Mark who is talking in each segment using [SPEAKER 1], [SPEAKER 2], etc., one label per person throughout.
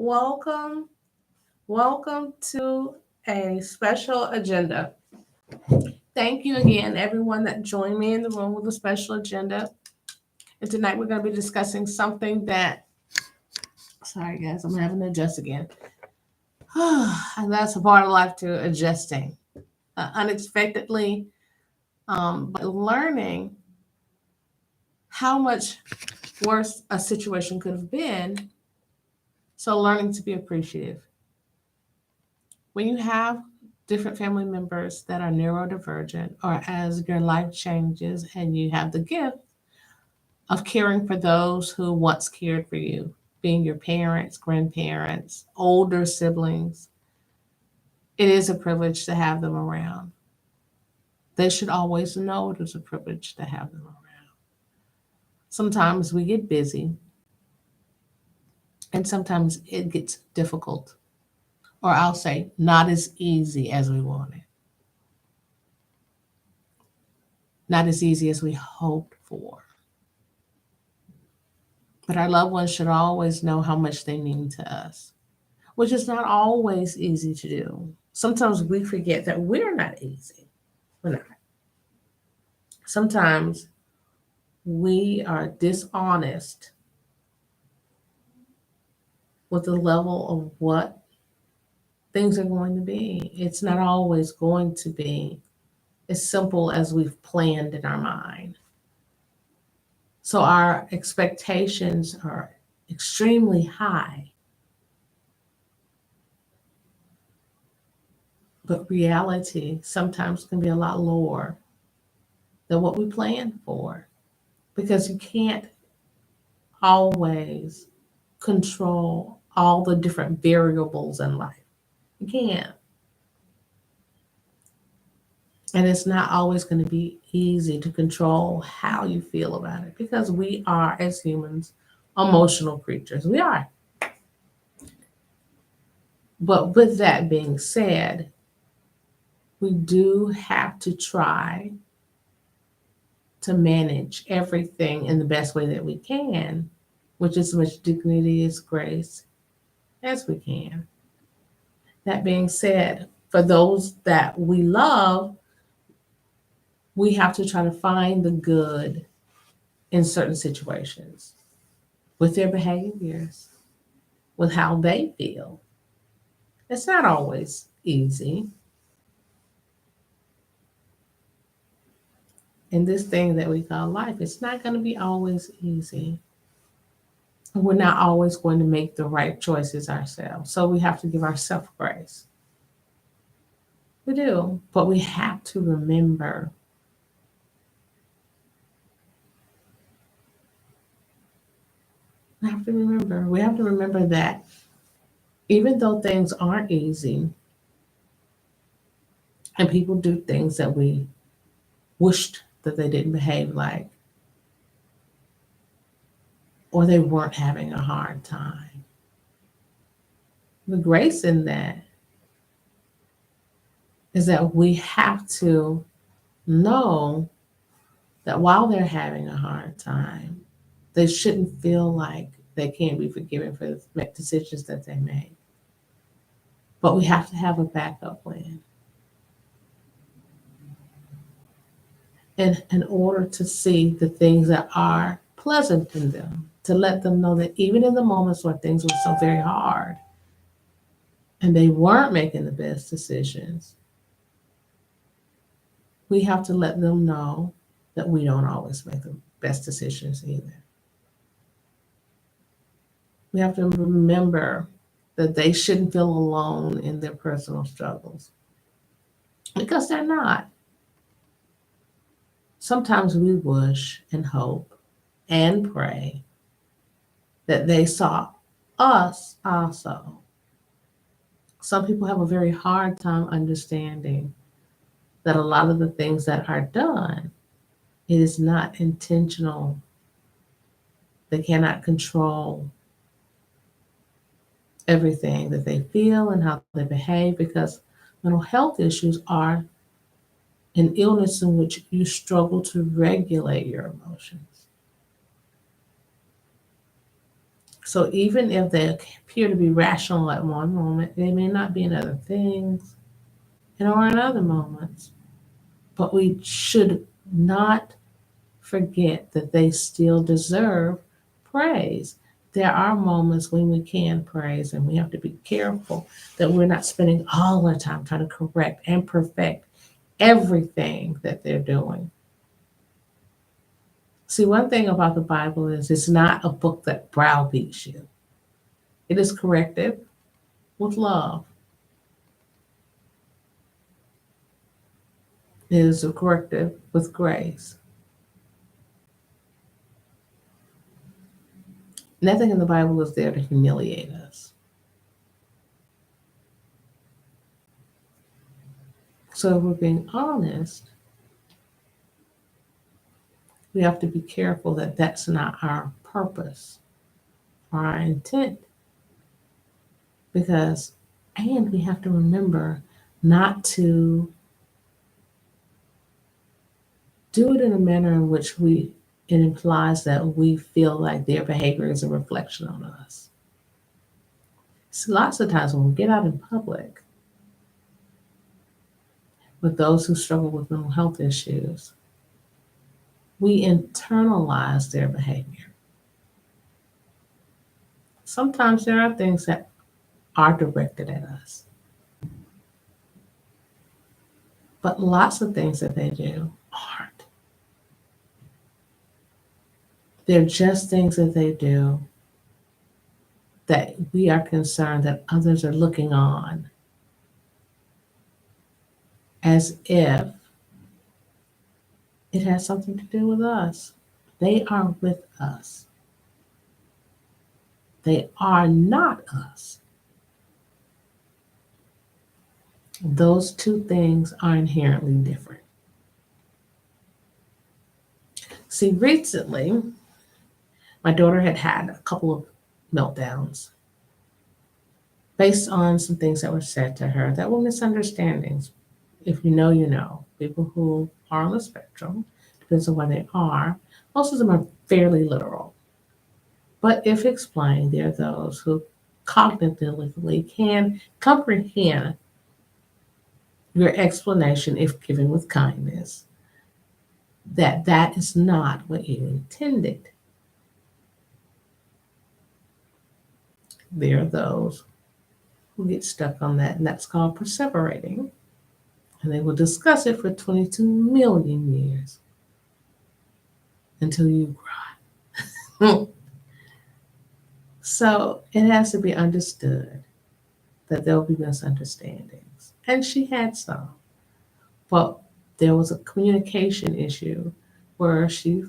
[SPEAKER 1] welcome, welcome to a special agenda. Thank you again, everyone that joined me in the room with a special agenda. And tonight we're going to be discussing something that, sorry guys, I'm having to adjust again. And that's a part of life too, adjusting unexpectedly, but learning how much worse a situation could have been. So learning to be appreciative. When you have different family members that are neurodivergent, or as your life changes and you have the gift of caring for those who once cared for you, being your parents, grandparents, older siblings, it is a privilege to have them around. They should always know it is a privilege to have them around. Sometimes we get busy and sometimes it gets difficult, or I'll say, not as easy as we wanted, not as easy as we hoped for. But our loved ones should always know how much they mean to us, which is not always easy to do. Sometimes we forget that we're not easy. We're not. Sometimes we are dishonest with the level of what things are going to be. It's not always going to be as simple as we've planned in our mind. So our expectations are extremely high, but reality sometimes can be a lot lower than what we planned for, because you can't always control all the different variables in life. You can't. And it's not always going to be easy to control how you feel about it, because we are, as humans, emotional creatures. We are. But with that being said, we do have to try to manage everything in the best way that we can, which is as much dignity as grace as we can. That being said, for those that we love, we have to try to find the good in certain situations with their behaviors, with how they feel. It's not always easy. In this thing that we call life, it's not going to be always easy. We're not always going to make the right choices ourselves. So we have to give ourselves grace. We do. But we have to remember we have to remember that even though things aren't easy and people do things that we wished that they didn't behave like, or they weren't having a hard time, the grace in that is that we have to know that while they're having a hard time, they shouldn't feel like they can't be forgiven for the decisions that they made. But we have to have a backup plan. And in order to see the things that are pleasant in them, to let them know that even in the moments where things were so very hard and they weren't making the best decisions, we have to let them know that we don't always make the best decisions either. We have to remember that they shouldn't feel alone in their personal struggles, because they're not. Sometimes we wish and hope and pray that they saw us also. Some people have a very hard time understanding that a lot of the things that are done, it is not intentional. They cannot control everything that they feel and how they behave, because mental health issues are an illness in which you struggle to regulate your emotions. So even if they appear to be rational at one moment, they may not be in other things and or in other moments. But we should not forget that they still deserve praise. There are moments when we can praise, and we have to be careful that we're not spending all our time trying to correct and perfect everything that they're doing. See, one thing about the Bible is it's not a book that browbeats you. It is corrective with love. It is a corrective with grace. Nothing in the Bible is there to humiliate us. So if we're being honest, we have to be careful that that's not our purpose or our intent. Because, and we have to remember not to do it in a manner in which it implies that we feel like their behavior is a reflection on us. So lots of times when we get out in public with those who struggle with mental health issues, we internalize their behavior. Sometimes there are things that are directed at us, but lots of things that they do aren't. They're just things that they do that we are concerned that others are looking on as if it has something to do with us. They are with us. They are not us. Those two things are inherently different. See, recently, my daughter had had a couple of meltdowns based on some things that were said to her that were misunderstandings. If you know, you know. People who are on the spectrum, depends on where they are, most of them are fairly literal. But if explained, there are those who cognitively can comprehend your explanation if given with kindness, that that is not what you intended. There are those who get stuck on that, and that's called perseverating. And they will discuss it for 22 million years until you cry. So it has to be understood that there will be misunderstandings. And she had some. But there was a communication issue where she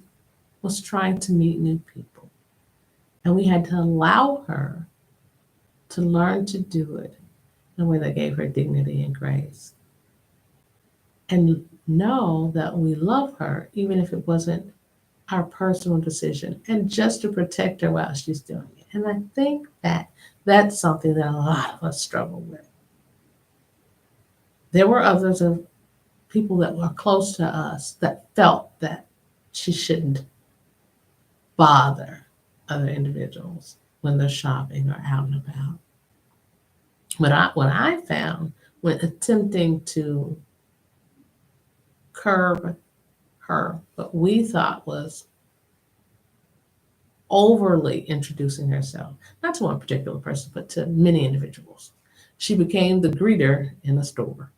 [SPEAKER 1] was trying to meet new people. And we had to allow her to learn to do it in a way that gave her dignity and grace. And know that we love her, even if it wasn't our personal decision, and just to protect her while she's doing it. And I think that that's something that a lot of us struggle with. There were others of people that were close to us that felt that she shouldn't bother other individuals when they're shopping or out and about. What I found when attempting to curb her, what we thought was overly introducing herself, not to one particular person, but to many individuals. She became the greeter in the store,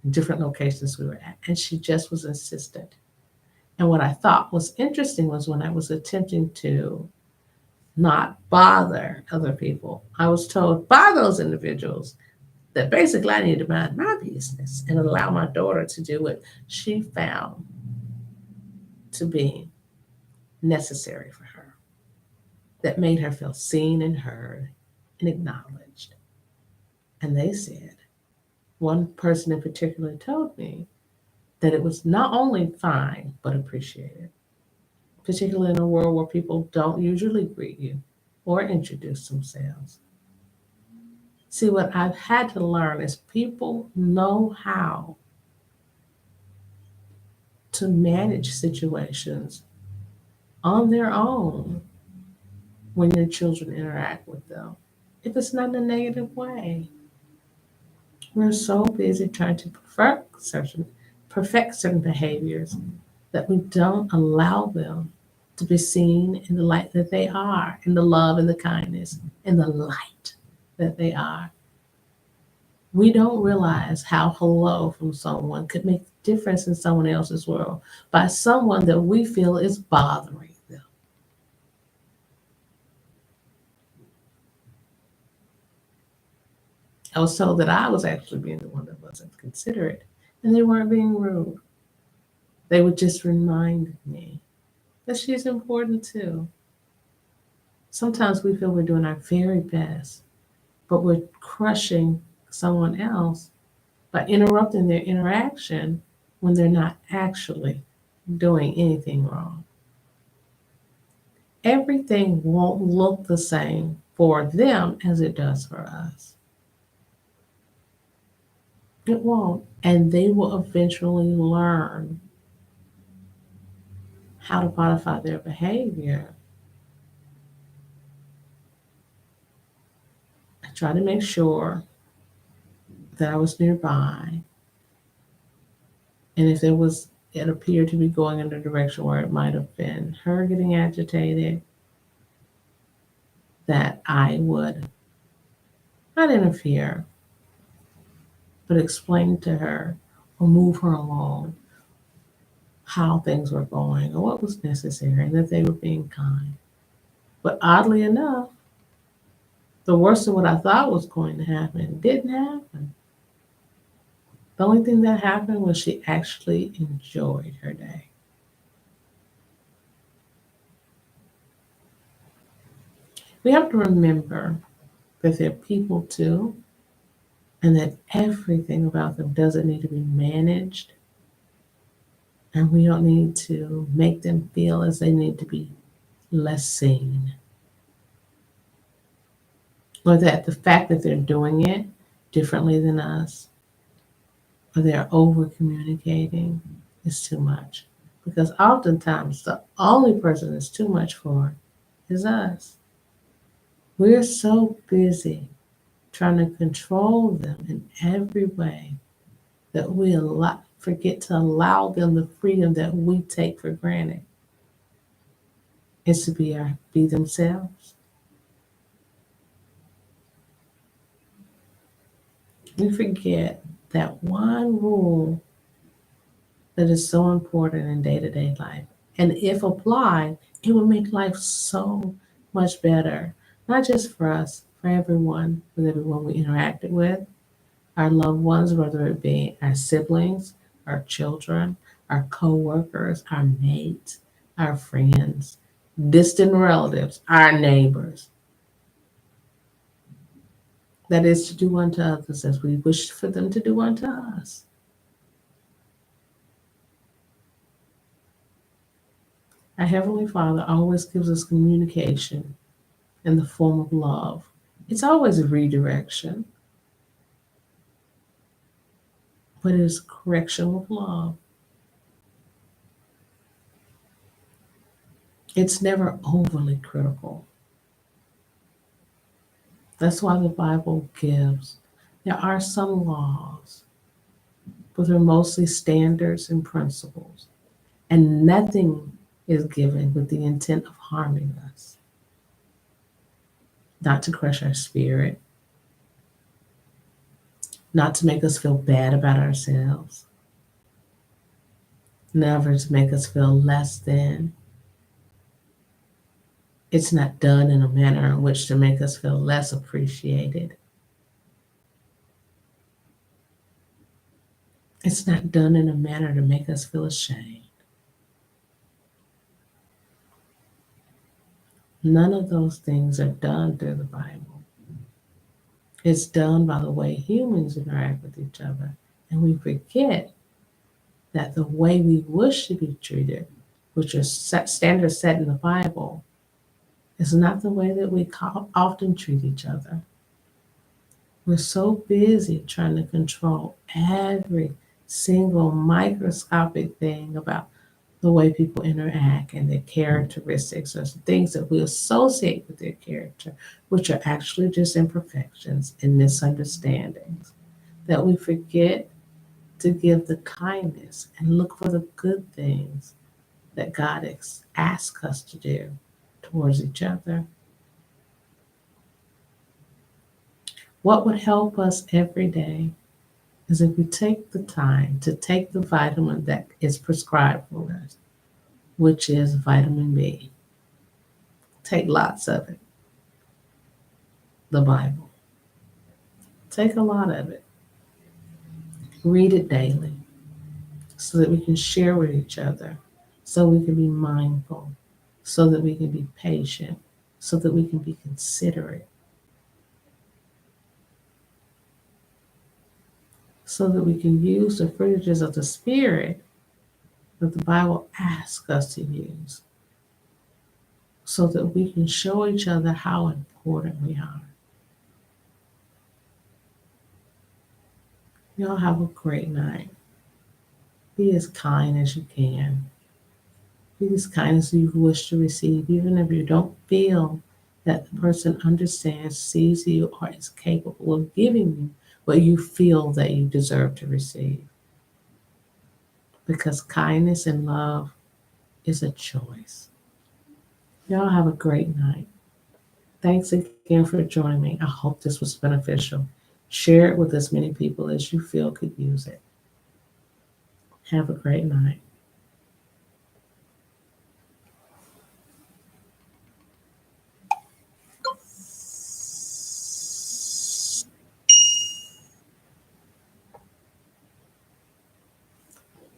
[SPEAKER 1] in different locations we were at, and she just was insistent. And what I thought was interesting was when I was attempting to not bother other people, I was told by those individuals that basically I needed to mind my business and allow my daughter to do what she found to be necessary for her, that made her feel seen and heard and acknowledged. And they said, one person in particular told me that it was not only fine, but appreciated, particularly in a world where people don't usually greet you or introduce themselves. See, what I've had to learn is people know how to manage situations on their own when your children interact with them, if it's not in a negative way. We're so busy trying to perfect certain behaviors that we don't allow them to be seen in the light that they are, in the love and the kindness and the light that they are. We don't realize how hello from someone could make a difference in someone else's world by someone that we feel is bothering them. I was told that I was actually being the one that wasn't considerate, and they weren't being rude. They would just remind me that she's important too. Sometimes we feel we're doing our very best, but we're crushing someone else by interrupting their interaction when they're not actually doing anything wrong. Everything won't look the same for them as it does for us. It won't. And they will eventually learn how to modify their behavior. I try to make sure that I was nearby. And if it appeared to be going in a direction where it might have been her getting agitated, that I would not interfere, but explain to her or move her along how things were going or what was necessary and that they were being kind. But oddly enough, the worst of what I thought was going to happen didn't happen. The only thing that happened was she actually enjoyed her day. We have to remember that they're people too, and that everything about them doesn't need to be managed, and we don't need to make them feel as they need to be less seen. Or that the fact that they're doing it differently than us, or they're over communicating, is too much. Because oftentimes the only person it's too much for is us. We're so busy trying to control them in every way that forget to allow them the freedom that we take for granted is to be themselves. We forget that one rule that is so important in day-to-day life. And if applied, it would make life so much better, not just for us, for everyone, with everyone we interacted with, our loved ones, whether it be our siblings, our children, our co-workers, our mates, our friends, distant relatives, our neighbors. That is to do unto others as we wish for them to do unto us. Our Heavenly Father always gives us communication in the form of love. It's always a redirection, but it is correction with love. It's never overly critical. That's why the Bible gives. There are some laws, but they're mostly standards and principles, and nothing is given with the intent of harming us, not to crush our spirit, not to make us feel bad about ourselves, never to make us feel less than. It's not done in a manner in which to make us feel less appreciated. It's not done in a manner to make us feel ashamed. None of those things are done through the Bible. It's done by the way humans interact with each other. And we forget that the way we wish to be treated, which are standards set in the Bible, is not the way that we often treat each other. We're so busy trying to control every single microscopic thing about the way people interact and their characteristics or things that we associate with their character, which are actually just imperfections and misunderstandings, that we forget to give the kindness and look for the good things that God asks us to do towards each other. What would help us every day is if we take the time to take the vitamin that is prescribed for us, which is vitamin B. Take lots of it, the Bible. Take a lot of it. Read it daily so that we can share with each other, so we can be mindful, so that we can be patient, so that we can be considerate, so that we can use the fruitages of the Spirit that the Bible asks us to use, so that we can show each other how important we are. Y'all have a great night. Be as kind as you can. Be as kind as you wish to receive, even if you don't feel that the person understands, sees you, or is capable of giving you what you feel that you deserve to receive. Because kindness and love is a choice. Y'all have a great night. Thanks again for joining me. I hope this was beneficial. Share it with as many people as you feel could use it. Have a great night.